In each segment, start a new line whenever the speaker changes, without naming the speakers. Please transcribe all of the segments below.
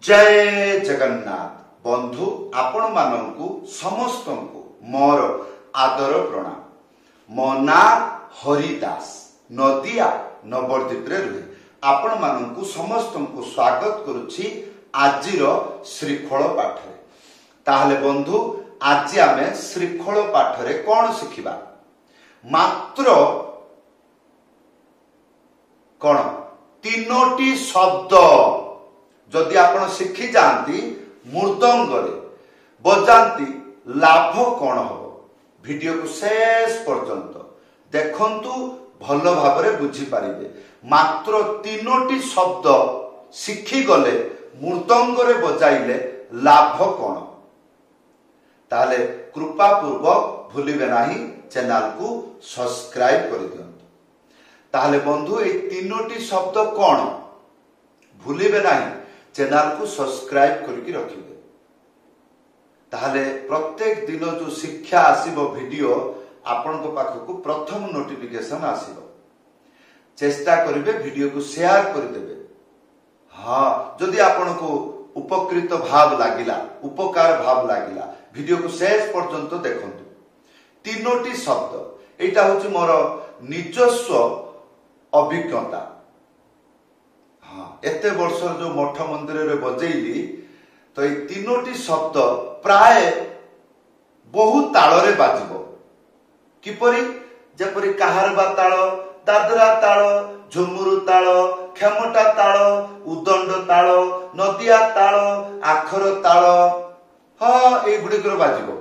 जय जगन्नाथ बंधु आपण मानू समस्त मोर आदर प्रणाम। मो ना हरिदास नदिया नवद्वीप रुहे आपण मानू समस्त को स्वागत करुछि आजिर श्रीफल पाठ। ताहले बंधु आज आम श्रीफल पाठ रे कौन शिखिबा मात्र कौन तीनोटी शब्द जदि आपण शिखी जाती मृदंग बजाती लाभ कौन हम वीडियो को शेष पर्यंत देखंतु भल भाव बुझी पारिबे। मात्र तीनोटी शब्द शिखी गले मृदंग बजाइले लाभ कौन ताले कृपा पूर्वक भूलिबे नाही चैनल को सब्सक्राइब कर दियंतु। ताहले बंधु ए तीनोटी शब्द कौन भूलिबे नाही चैनल को सब्सक्राइब करके रखिबे। ताहले प्रत्येक दिन जो शिक्षा आसीबो वीडियो आपण को पाखकु प्रथम नोटिफिकेशन आसीबो। चेष्टा करिवे वीडियो को शेयर कर देबे। हाँ जदि आपण को उपकृत भाव लागिला उपकार भाव लागिला वीडियो को शेष पर्यंत देखंतु। तीनोटी शब्द एटा होची मोर निजस्व अभिज्ञता। हाँ एते वर्ष जो मठ मंदिर रे बजेइली तो ये तीनोटी शब्द प्राय बहु ताल रे बाजिबो। किपरि जेपरि काहारबा ताल दादरा ताल झुमुरु ताल खेमटा ताल उदंड ताल नदिया ताल आखर ताल हाँ ए गुड़िकर बाजिबो।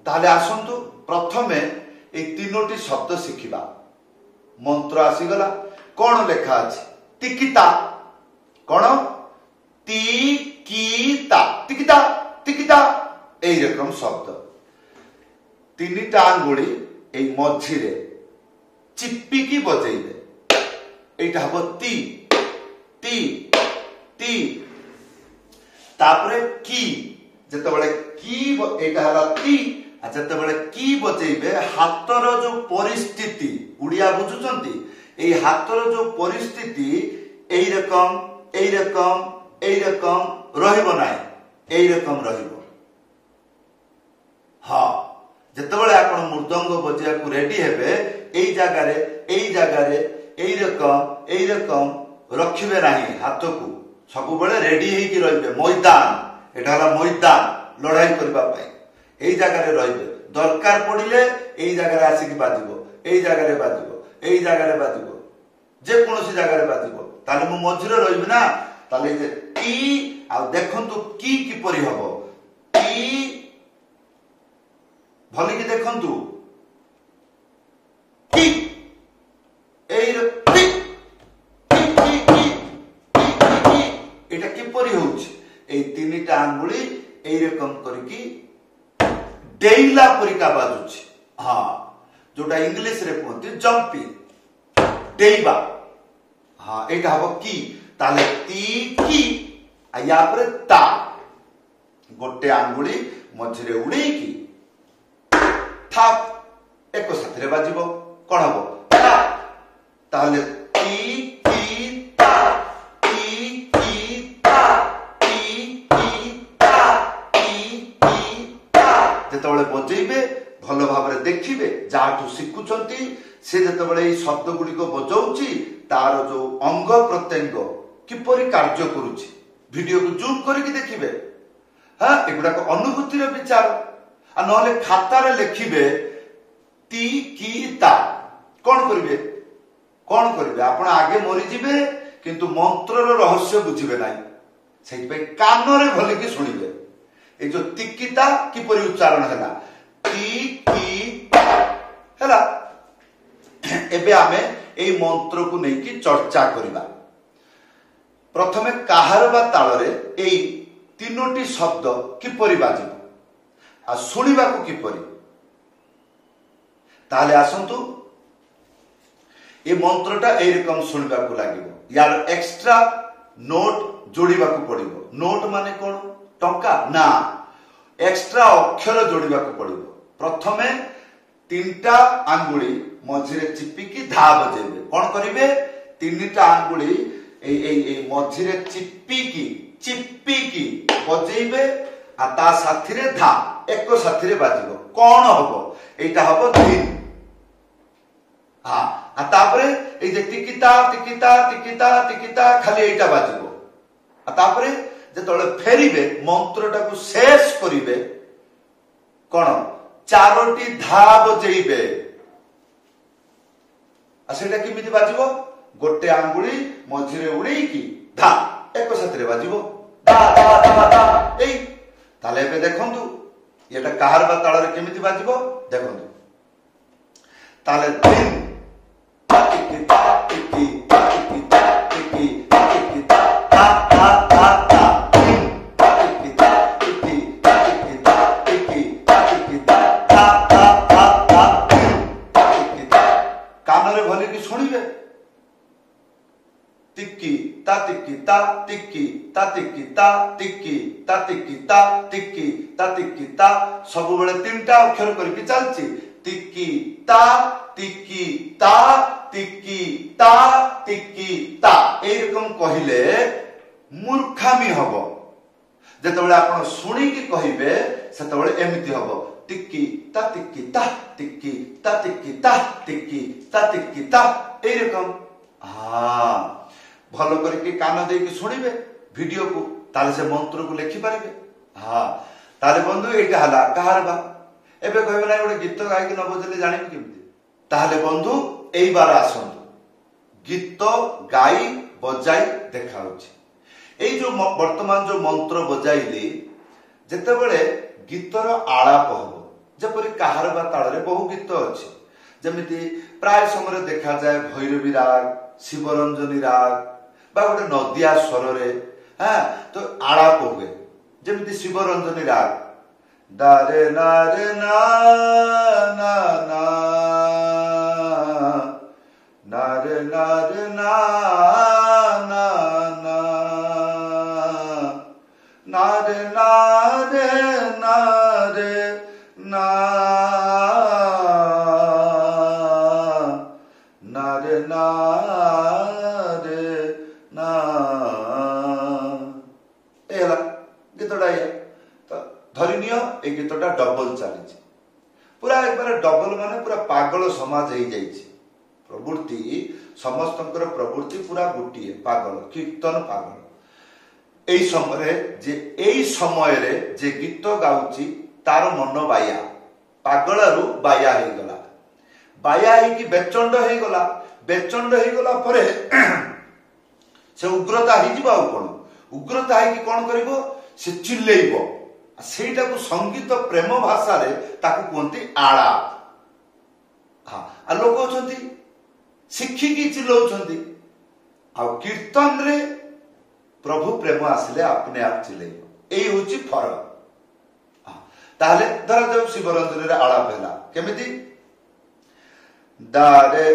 ताहले आसंतु प्रथमे ए तीनोटी शब्द शिखिबा। मंत्र आसीगला कौन लेखा अछि तिकिता कौन तिकिता तिकिता तिकिता ए रकम शब्द तीनिटा आंगुली ए मझिरे चिप्पिकी बजेइबे एटा हबो ती ती ती। तापरे की जेतेबेले की एटा हला ती आ जेतेबेले की बजेइबे हातर जो परिस्थिति उड़िया बुझुचंती ए हातर जो परिस्थिति एई रकम रहिबो नाही एई रकम रहिबो। हाँ जेतेबेले आपण मृदंग बजिया को रेडी हेबे एई जागारे एई रकम रखिबे नाही हाथ को सब बेले रेडी हेकी रहिबे। मैदान एटा हला मैदान लड़ाई करबा पई एई जागारे रहिबे। दरकार पड़िले एई जागारे आसीकी बाजिबो एई जागारे बाजिबो जे कोनोसी जागारे बाजिबो। ताले मु मझिरे रहिबे ना ताले जे टी आ देखंतु की किपरि हबो टी भली की देखंतु टी एई टी एटा किपरि होउछि एई तीनिटा आंगुली एई रकम करकी डेइला परिका बाजुछि। हाँ जोटा इंग्लिश रे कहते जंपिंग डेइबा। हाँ एटा हबो की ताले ती की आ या पर ता गोटे आंगुली मझिरे उड़ेई की थाप एको साथरे बाजिबो कोन हबो ता। ताले ती की ता ती की ता ती की ता ती की ता जेतेबेले बजेइबे भल भाव देखिए जहाँ शिखुंट से जिते शब्द गुड़िक बजाऊँच तार जो अंग प्रत्यंग किपरि कार्य करुच्ची वीडियो को जूम करके देखिए। हाँ एगुड़ाक अनुभूतिर विचार आ नहले खातार लिखिबे ती की ता कौन करिवे आपण आगे मरीजिबे किंतु मंत्र रहस्य बुझिबे नाही सेहि कान रे भलिकी शुणिबे। ए जो तिकिता किपरि उच्चारण हैला ती की हैला एबे आमे एई मंत्र को नेकी चर्चा करिबा। प्रथमे काहारबा तालरे एई तीनोटी शब्द किपरि बाजिबो आ सुनिबा को किपरि ताले आसंतु ए मंत्रटा एई रकम सुनिबा को लागिबो। यार एक्स्ट्रा नोट जोड़िबा को पड़िबो। नोट माने कोन टंका ना एक्स्ट्रा अक्षर जोड़िबा को पड़िबो। प्रथमे तीनटा आंगुली मझिरे चिपिकी धा बजेबे कौन करिवे तीनटा आंगुली ए मझिरे चिपिकी बजेबे आ ता साथी रे धा एक साथी रे बाजिबो कोन हबो एटा हबो धीन। हां आ तापरे ए जे टिकिता टिकिता टिकिता टिकिता खाली एटा बाजिबो आ तापरे जे तळे फेरिबे मंत्रटा को शेष करिवे कोन चारोटी धा बजेबे आ सेटा किमिति बाजिबो गोटे आंगुली मझिरे उड़ेई की धा एक साथी रे बाजिबो धा धा धा धा एई ताले बे देखंतु एटा काहार बा ताଳରେ केमिति बाजिबो देखंतु ताले दिन टिकी टिकी टिकी टिकी टिकी ता ता ता ता टिकी टिकी टिकी टिकी टिकी ता ता ता ता टिकी कानरे भले की सुनिबे टिकी ता टिकी ता टिकी ता टिकी ता टिकी ता टिकी ता टिकी ता टिकी ता सब बेले तीनटा अक्षर करके चलची टिकी ता टिकी ता टिकी ता टिकी ता ए रकम कहिले मूर्खामी हबो जेतबेले आपण सुनी की कहिबे सेतबेले एमिति हबो टिकी ता टिकी ता टिकी ता टिकी ता टिकी ता टिकी ता ए रकम हां भलो करके कान दे के सुनिबे वीडियो को ताले से मंत्र को लिखि पारिबे। हां ताले बंधु एटा हला कहार बा एबे कहबे ना गोटे गीत गाय के न बजले जानिबे केमति ताले बंधु एई बार आसंतु गीत गाई बजाई देखाउछि एई जो वर्तमान जो मंत्र बजाइली जेते बेले गीतर आलाप हबो जेपरि कहार बा ताळे बहु गीत अछि जेमिति प्राय समय देखा जाए भैरवी राग शिवरंजनी राग बा गोटे नदिया स्वर रे हां तो आलाप हुए जेमिति शिवरंजनी राग दारे नारे ना ना ना नारे नारे ना ना ना नारे नारे नारे ना नारे नारे ना एला गीतटा तो धरिनियो ए गीतटा डबल चली पूरा एक बार डबल माने पूरा पागल समाज हो जाइए प्रवृत्ति समस्तंकर प्रवृत्ति पूरा गोटे पागल कीर्तन पागल एई समय जे एई समय रे जे गीत गाउची तार मन बाया पागलरू बाया हो गला बाया ही कि बेचंड हो गला बेचंड हो गला परे से उग्रता ही जिबा कोन उग्रता है कि कोन करिवो से चिल्लेइबो सेटा को संगीत प्रेम भाषा रे ताकू कोंती आळा हां आ लोक होचंती शिखी की चिल्लौचंती आ कीर्तन रे प्रभु प्रेम आसले अपने आप चिल्लेइबो एई होची फरक हां ताले धर देव शिवरंजनी रे आळा पहला केमिति दारे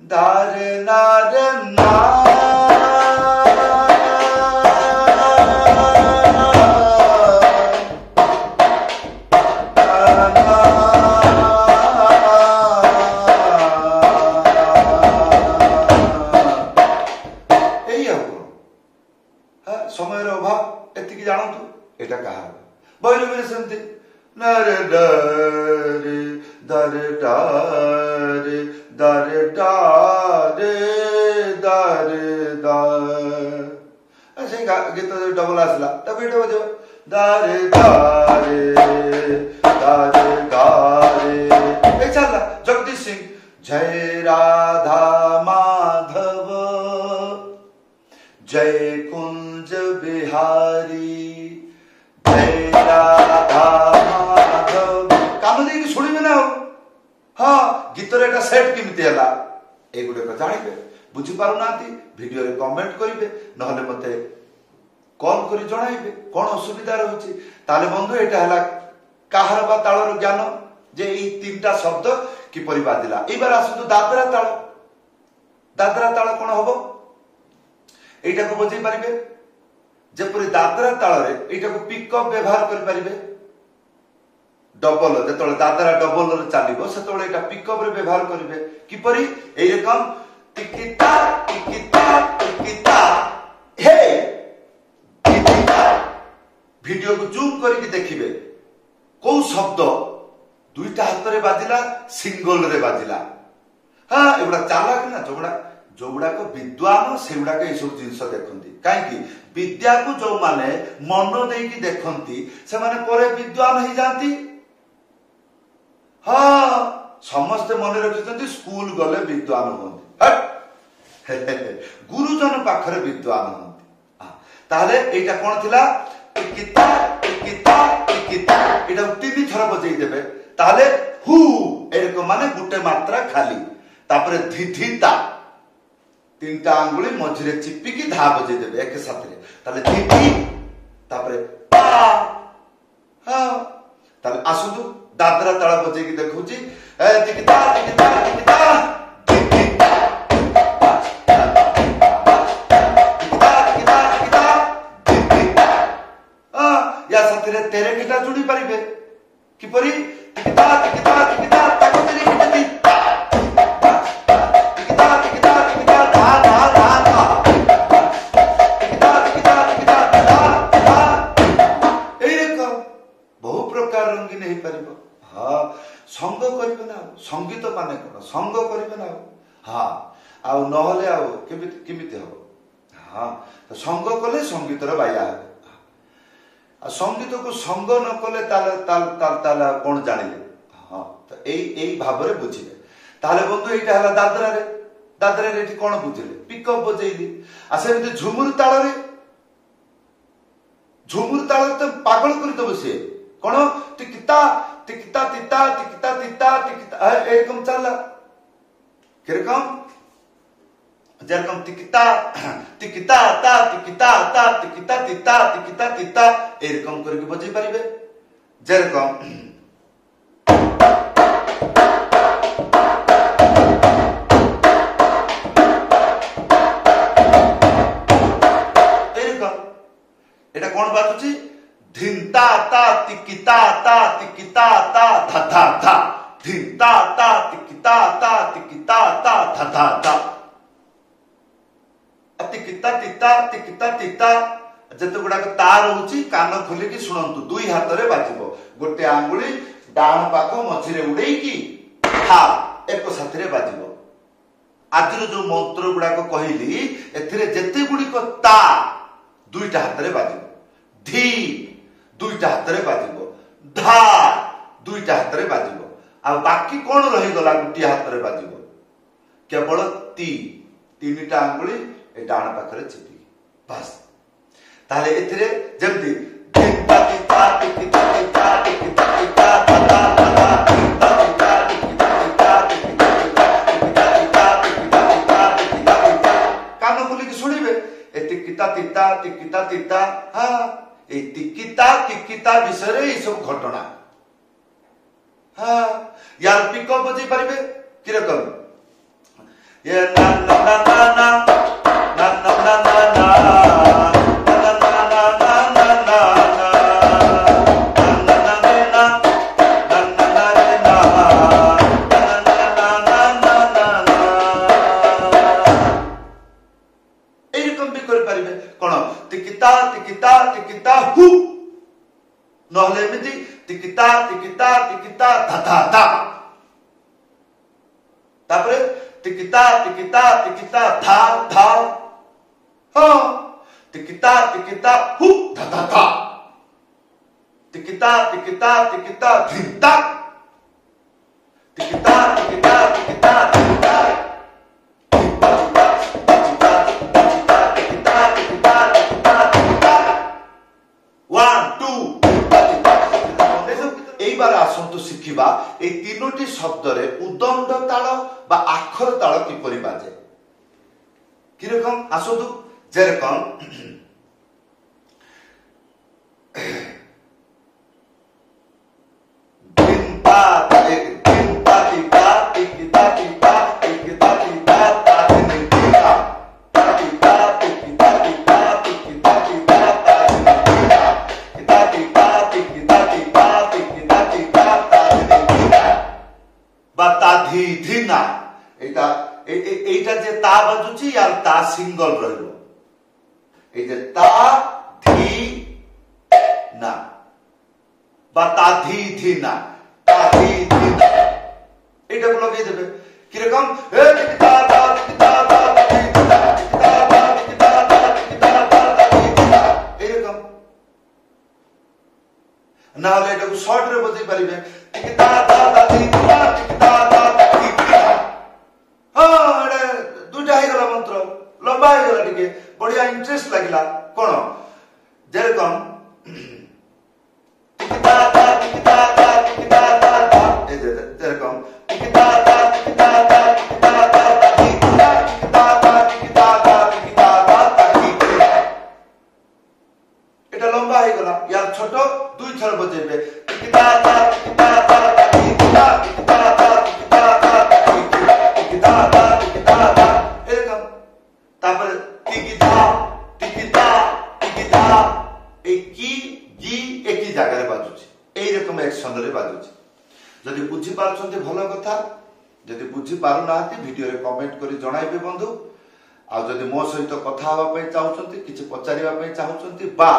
दारे नारे ना समय अभाव एति जानतु एटा कहा भैरवी सेमती नरे डरे दरे डारे दरे डारे दरे दार ऐसे गीत डबल आसला तब एटा बजो दारे दारे दारे गारे ए चलला जगदीश सिंह जय राधा माधव जय कुंज बिहारी जय राधा माधव कान दे कि सुनिबे ना हां गीत रे एटा सेट किमिति हला ए गुडे को जानिबे बुझी पारु नाती वीडियो रे कमेंट करिवे नहले मते कॉल करी जणाइबे कोन असुविधा रहउची ताले बंधु एटा हला काहार बा ताळर ज्ञान जे ई तीनटा शब्द कि परिबा दिला ई बार आसु दादरा ताळ कोन हबो एटा को बजै पारिबे जेपरि दादरा ताळ रे एटा को पिकअप व्यवहार करि पारिबे डबल जेतोले दादरा डबल रे चालिबो सेतोले एटा पिकअप रे व्यवहार करिवे किपरि एई रकम टिकिता टिकिता टिकिता हे टिकिता वीडियो को जूम करके देखिए कौ शब्द दुईटा हाथ में बाजिला सिंगल रे बाजिला। हाँ एगुड़ा चालाक ना जो गुड़ाक विद्वान से गुड़ाक ये सब जिन देखती कहीं विद्या को जो माने मन देकी देखती से माने परे विद्वान हो जाती। हाँ समस्ते मन रखिंट स्कूल गले विद्वान हमें गुरुजन पाखरे विद्वान हमें ताहले एटा कौन थिला टिकिता टिकिता टिकिता एटा तीन थर बजई देबे ताहले हु एरको माने गुटे मात्रा खाली तापरे धिधिता तीनटा आंगुली मझिरे चिपिकी धा बजई देबे एक साथ रे ताहले धिधि तापरे पा। हाँ ताहले आसुदु दादरा ताला बजई की देखौची टिकिता टिकिता टिकिता धिधिता तेरे किटा जुड़ी पारिबे किपरि टिकिता टिकिता टिकिता ताको तेरे किटा टिकिता टिकिता टिकिता टिकिता धा धा धा धा टिकिता टिकिता टिकिता धा धा एई देखो बहु प्रकार रंगीन हे परिबो। हां संग करिबे ना संगीत माने कोन संग करिबे ना। हां आ नहले आ केमिति हो। हां तो संग कले संगीतर बाया हो संगीत को संग न कले ताले कौन जानिले। हाँ तो एई भाव में बुझिले ताले बंधु एटा हला दादरा रे एठी कौन बुझिले पिकअप बजेइली आ सेमते झुमुर ताल तो पागल कर दब से कौन टिकिता टिकिता तिता टिकिता तिता टिकिता एरकम चलला किरकम जेरकम टिकिता टिकिता ता टिकिता ता टिकिता तिता टिकिता तिता एरकम करके बजै पारिबे जेरकम एरकम एटा कोन बातुची धिंता ता टिकिता ता टिकिता ता धा धा धा धिंता ता टिकिता ता टिकिता ता धा धा धा टिकिता टिता टिकिता टिता जते गुडाक तार होची कान खोली की सुनंतु दुई हाथ रे बाजिबो गोटे आंगुली डाण पाख मझिरे उडेई की हा एक साथ रे बाजिबो। आज जो मंत्र गुडाक कहली एथिरे जते गुडी को ता दुईटा हाथ रे बाजिबो धी दुईटा हाथ रे बाजिबो धा दुईटा हाथ रे बाजिबो आ बाकी कोन रही गला गुटी हाथ रे बाजिबो केवल तीनटा आंगुली ए डाण पाखरे चिपी बस ताले एथिरे जल्दी टिकिता टिकिता टिकिता टिकिता टिकिता टिकिता ता ता टिकिता टिकिता टिकिता टिकिता टिकिता टिकिता टिकिता कान खोली की सुनिबे ए टिकिता टिकिता टिकिता टिकिता। हां ए टिकिता टिकिता विषय रे ई सब घटना। हां यार पिकअप बजै पारिबे कि रकम ये ना ना ना ना na na na na na na na na na na na एरकम भी कर पारिबे कोन टिकिता टिकिता टिकिता हु नहले एमिति टिकिता टिकिता टिकिता धा धा धा तापरे टिकिता टिकिता टिकिता धा धा। हाँ टिकिता टिकिता हु धा धा धा टिकिता टिकिता टिकिता धिंता टिकिता टिकिता टिकिता धिंता आसतु शिखा ए तीनोटी शब्द रे उदंड ताल बा आखर ताल किपरि बाजे किरकम आसतु जेरकम धिंता धिंता टिका टिकिता टिका टिकिता टिका ता धिंता टिका टिकिता टिका टिकिता टिका ता धिंता टिका टिकिता टिका टिकिता टिका ता धिंता बता धी धिना एटा जे ता बाजुची यार ता सिंगल रहलो ए जे ता धी বা তাধি ধিনা তাধি ধিনা এটাকে লগাই দেবে কিরকম এরকম না হলে এটাকে শর্ট রে বজাই পারিবে দুইটা হয়ে গেল মন্ত্র লম্বা হয়ে গেল টিকে বড়িয়া ইন্টারেস্ট লাগিলা কোন যেরকম যেরকম এটা লম্বা হয়ে গেল ইয়ার ছোট দুই থর বজাইবে এরকম তারপরে টিকিদা টিকিদা টিকিদা এই কি জি একই জায়গায় বাজুছে এইরকম এক ছন্দরে বাজুছে যদি বুঝি পারছন্তি ভাল কথা যদি বুঝি পারু নাহাନ୍ତି ভিডিওরে কমেন্ট করে জଣାইবে বন্ধু ଆଉ ଯଦି ମୋ ସହିତ କଥା ହେବା ପାଇଁ ଚାହୁଁଛନ୍ତି କିଛି ପଚାରିବା ପାଇଁ ଚାହୁଁଛନ୍ତି ବା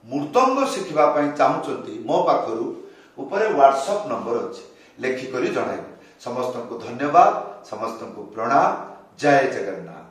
ମୃଦଙ୍ଗ ଶିଖିବା ପାଇଁ ଚାହୁଁଛନ୍ତି ମୋ ପାଖରୁ ଉପରେ WhatsApp ନମ୍ବର ଅଛି ଲେଖିକରି ଜଣାଇବେ ସମସ୍ତଙ୍କୁ ଧନ୍ୟବାଦ ସମସ୍ତଙ୍କୁ ପ୍ରଣାମ ଜୟ ଜଗନ୍ନାଥ।